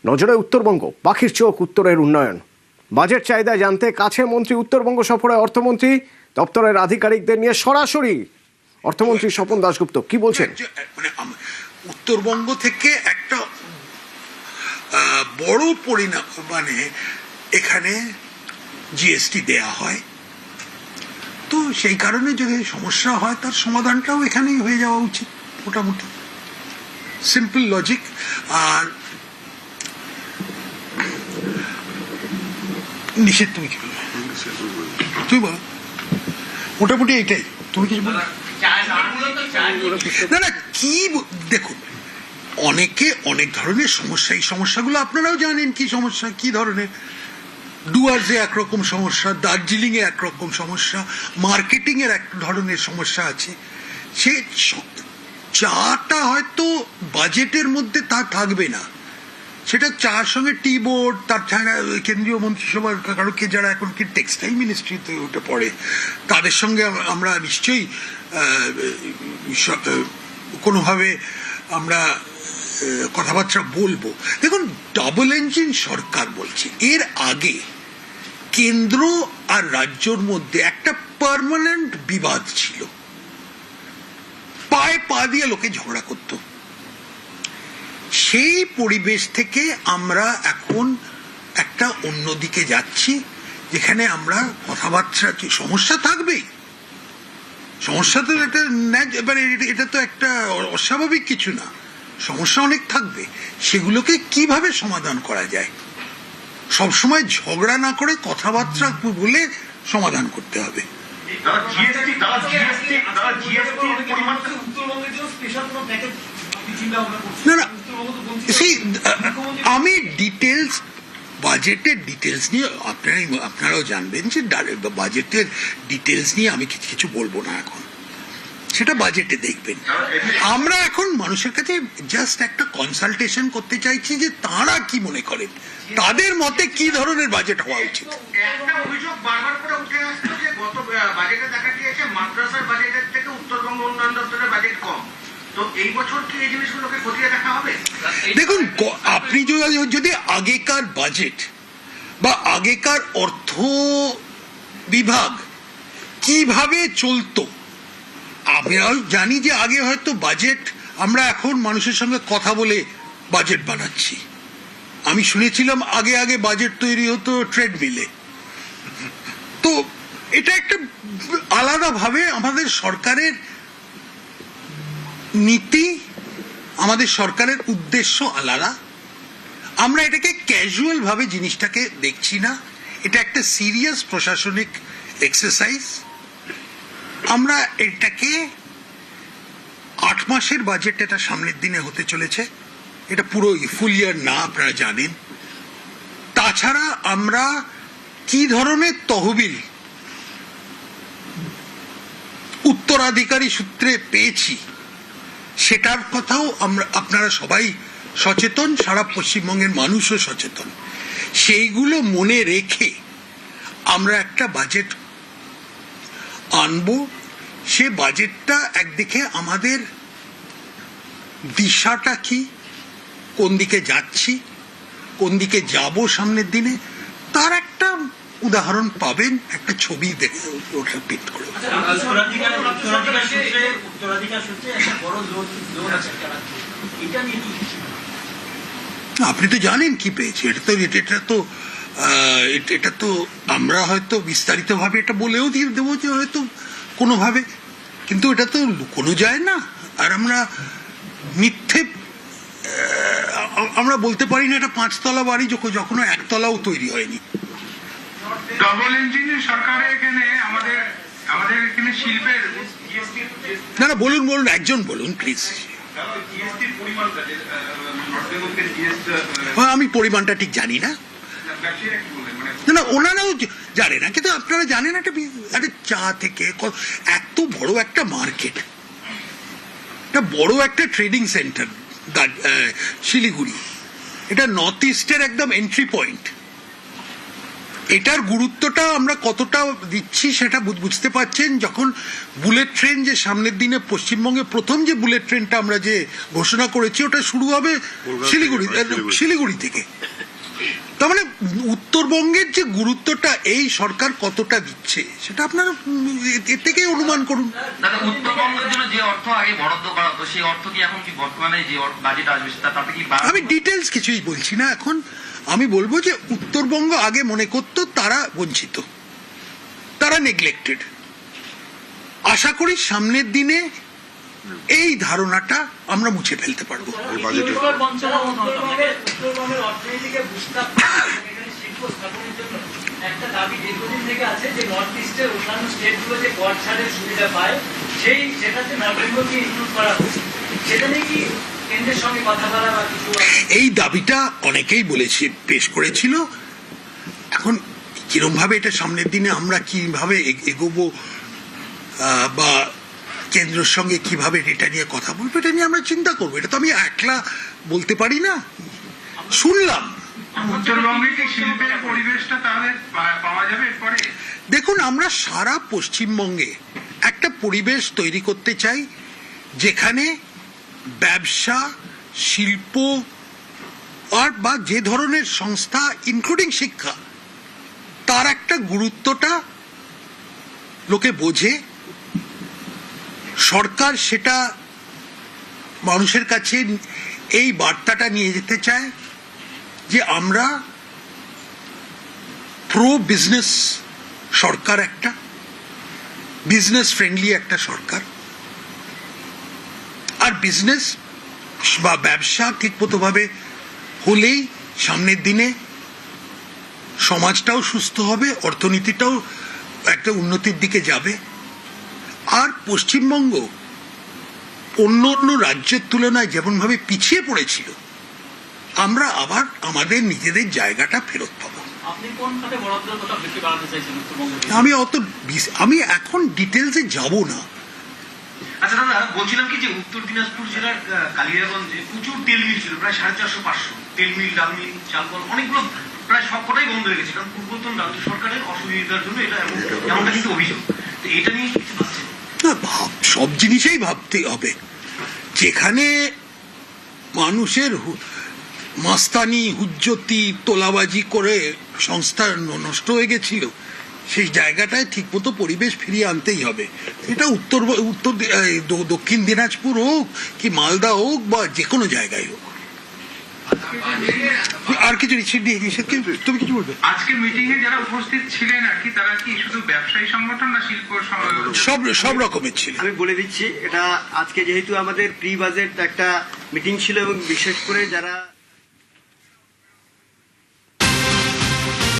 নজরে উত্তরবঙ্গ, পাখির চোখ উত্তরের উন্নয়ন। বাজেট চাহিদা জানতে কাছে মন্ত্রী অর্থবঙ্গ সফরে অর্থমন্ত্রী দপ্তরের আধিকারিকদের নিয়ে সরাসরি অর্থমন্ত্রী স্বপন দাশগুপ্ত কি বলছেন? উত্তরবঙ্গ থেকে একটা বড় পরিণাম, এখানে জিএসটি দেয়া হয়, তো সেই কারণে যদি সমস্যা হয় তার সমাধানটাও এখানেই হয়ে যাওয়া উচিত, মোটামুটি সিম্পল লজিক। আর নিষেধ, তুমি কি বলবে? তুই বলো, মোটামুটি এইটাই। তুমি কিছু বলো? না না, কি দেখুন, অনেকে অনেক ধরনের সমস্যা, এই সমস্যাগুলো আপনারাও জানেন কি সমস্যা, কি ধরনের। ডুয়ার্সে একরকম সমস্যা, দার্জিলিং এ একরকম সমস্যা, মার্কেটিং এর এক ধরনের সমস্যা আছে। সে চাটা হয়তো বাজেটের মধ্যে তা থাকবে না, সেটা চার সঙ্গে টি বোর্ড, তার ছাড়া কেন্দ্রীয় মন্ত্রিসভার কারোকে যারা এখন কি টেক্সটাইল মিনিস্ট্রিতে ওটা পড়ে, তাদের সঙ্গে আমরা নিশ্চয়ই কোনোভাবে আমরা কথাবার্তা বলবো। দেখুন, ডাবল ইঞ্জিন সরকার বলছে, এর আগে কেন্দ্র আর রাজ্যর মধ্যে একটা পার্মানেন্ট বিবাদ ছিল, পায়ে পা দিয়ে লোকে ঝগড়া করত। সেই পরিবেশ থেকে আমরা এখন একটা অন্যদিকে যাচ্ছি, যেখানে আমরা কথাবার্তা, সমস্যা থাকবেই, সমস্যা তো একটা, এটা তো একটা অস্বাভাবিক কিছু না, সমস্যা অনেক থাকবে। সেগুলোকে কিভাবে সমাধান করা যায়, সবসময় ঝগড়া না করে কথাবার্তা বলে সমাধান করতে হবে। না না, আমি ডিটেলস, বাজেটের ডিটেলস নিয়ে আপনারাও জানবেন যে বাজেটের ডিটেলস নিয়ে আমি কিছু বলবো না এখন, সেটা বাজেটে দেখবেন। আমরা এখন মানুষের কাছে জাস্ট একটা কনসালটেশন করতে চাইছি যে তারা কি মনে করেন, তাদের মতে কি ধরনের বাজেট হওয়া উচিত। একটা অভিযোগ বারবার করে উঠে আসছে যে গত বাজেটে দেখা গিয়েছে মাদ্রাসার বাজেটের থেকে উত্তরবঙ্গ উন্নয়ন দপ্তরের বাজেট কম, তো এই বছর কি এই জিনিসগুলোকে খতিয়ে দেখা হবে? দেখুন, আপনি যদি আগেকার বাজেট বা আগেকার অর্থ বিভাগ কিভাবে চলতো, আমরাও জানি যে আগে হয়তো বাজেট, আমরা এখন মানুষের সঙ্গে কথা বলে বাজেট বানাচ্ছি। আমি শুনেছিলাম আগে আগে বাজেট তৈরি হতো ট্রেডমিলে। তো এটা একটা আলাদাভাবে আমাদের সরকারের নীতি, আমাদের সরকারের উদ্দেশ্য আলাদা। আমরা এটাকে ক্যাজুয়াল ভাবে জিনিসটাকে দেখছি না, এটা একটা সিরিয়াস প্রশাসনিক এক্সারসাইজ। আমরা এটাকে 8 মাসের বাজেট, এটা সামনের দিনে হতে চলেছে, এটা পুরো ফুল ইয়ার না, আপনারা জানেন। তাছাড়া আমরা কি ধরনের তহবিল উত্তরাধিকারী সূত্রে পেয়েছি সেটার কথাও আপনারা সবাই সচেতন, সারা পশ্চিমবঙ্গের মানুষও সচেতন। সেইগুলো মনে রেখে আমরা একটা বাজেট আনবো। সে বাজেটটা একদিকে আমাদের দিশাটা কি, কোন দিকে যাচ্ছি, কোন দিকে যাব সামনের দিনে, তার একটা উদাহরণ পাবেন, একটা ছবি দেখে ওটা পেট করে। আপনি তো জানেন কি পেয়েছি, এটা তো আমরা হয়তো বিস্তারিত ভাবে এটা বলেও দিয়ে দেবো যে হয়তো কোনোভাবে, কিন্তু এটা তো লুকোনো যায় না। আর আমরা মিথ্যে আমরা বলতে পারি না এটা 5 তলা বাড়ি যখন 1 তলাও তৈরি হয়নি। ডবল ইঞ্জিনের সরকারে এখানে আমাদের এখানে শিল্পের না না, বলুন বলুন, একজন বলুন প্লিজ। আমি পরিমাণটা ঠিক জানি না, না না, ওনারাও জানে না, কিন্তু আপনারা জানেন একটা চা থেকে এত বড় একটা মার্কেট, একটা বড় একটা ট্রেডিং সেন্টার শিলিগুড়ি, এটা নর্থ ইস্টের একদম এন্ট্রি পয়েন্ট। এটার গুরুত্বটা আমরা কতটা দিচ্ছি সেটা বুঝতে পারছেন যখন বুলেট ট্রেন যে সামনের দিনে পশ্চিমবঙ্গে প্রথম যে বুলেট ট্রেনটা আমরা যে ঘোষণা করেছি ওটা শুরু হবে শিলিগুড়ি থেকে। তার মানে উত্তরবঙ্গের যে গুরুত্বটা এই সরকার কতটা দিচ্ছে সেটা আপনারা এর থেকেই অনুমান করুন। দাদা, উত্তরবঙ্গের জন্য যে অর্থ আগে বরাদ্দ করা হতো সেই অর্থ কি এখন কি বর্তমানে যে বাজেট আসবে তাতে কি আমি ডিটেলস কিছুই বলছি না এখন। আমি বলবো যে উত্তরবঙ্গ আগে মনে করতো তারা বঞ্চিত, তারা নেগলেক্টেড। আশা করি সামনের দিনে এই ধারণাটা আমরা মুছে ফেলতে পারবো। একটা দাবি দীর্ঘদিন থেকে আছে যে নর্থ ইস্টের অন্যান্য স্টেটগুলো যে কর ছাড়ের সুবিধা পায় সেটাতে নর্থ বেঙ্গলকে ইনক্লুড করা হচ্ছে, সেটা নিয়ে কি কেন্দ্রের সঙ্গে কথা বলা বা কিছু? এই দাবিটা অনেকেই বলেছে, পেশ করেছিল। এখন কিরম ভাবে এটা সামনের দিনে আমরা কিভাবে এগোবো বা কেন্দ্রের সঙ্গে কিভাবে এটা নিয়ে কথা বলবো এটা নিয়ে আমরা চিন্তা করবো। এটা তো আমি একলা বলতে পারি না। শুনলাম উত্তরবঙ্গে কি শিল্পের পরিবেশটা তাহলে পাওয়া যাবে এরপরে? দেখুন, আমরা সারা পশ্চিমবঙ্গে একটা পরিবেশ তৈরি করতে চাই যেখানে ব্যবসা, শিল্প আর বা যে ধরনের সংস্থা ইনক্লুডিং শিক্ষা তার একটা গুরুত্বটা লোকে বোঝে। সরকার সেটা মানুষের কাছে এই বার্তাটা নিয়ে যেতে চায় যে আমরা প্রো বিজনেস সরকার, একটা বিজনেস ফ্রেন্ডলি একটা সরকার। আর বিজনেস বা ব্যবসা ঠিকমতোভাবে হলেই সামনের দিনে সমাজটাও সুস্থ হবে, অর্থনীতিটাও একটা উন্নতির দিকে যাবে। আর পশ্চিমবঙ্গ অন্য অন্য রাজ্যের তুলনায় যেমনভাবে পিছিয়ে পড়েছিল আমরা আবার আমাদের নিজেদের জায়গাটা ফেরত পাবো। আপনি কোন খাতে বরাদ্দের কথা বেশি বাড়াতে চাইছেন উত্তরবঙ্গে? আমি এখন ডিটেলসে যাব না। আচ্ছা দাদা, বলছিলাম কি যে উত্তর দিনাজপুর জেলার কালিয়াগঞ্জে প্রচুর তেল মিল ছিল, প্রায় 450-500 তেল মিল, ডাল মিল, চাল কল, অনেকগুলো প্রায় সবকটাই বন্ধ হয়ে গেছে, কারণ পূর্বতন রাজ্য সরকারের অসুবিধার জন্য এটা এমনটা কিন্তু অভিযোগ। তো এটা নিয়ে কিছু ভাবছেন? না, সব জিনিসেই ভাবতে হবে। যেখানে মানুষের মাস্তানি, হুজ্জতি, তোলাবাজি করে সংস্থা নষ্ট হয়ে গেছিল সেই জায়গাটায় ঠিকমতো পরিবেশ ফিরিয়ে আনতেই হবে। এটা দক্ষিণ দিনাজপুর হোক কি মালদা হোক বা যে কোনো জায়গায় হোক। আর কিছু তুমি কিছু বলবে? আজকে মিটিং এ যারা উপস্থিত ছিলেন আর কি, তারা কি শুধু ব্যবসায়ী সংগঠন না শিল্প সব রকমের ছিল? আমি বলে দিচ্ছি, এটা আজকে যেহেতু আমাদের প্রি বাজেট একটা মিটিং ছিল এবং বিশেষ করে যারা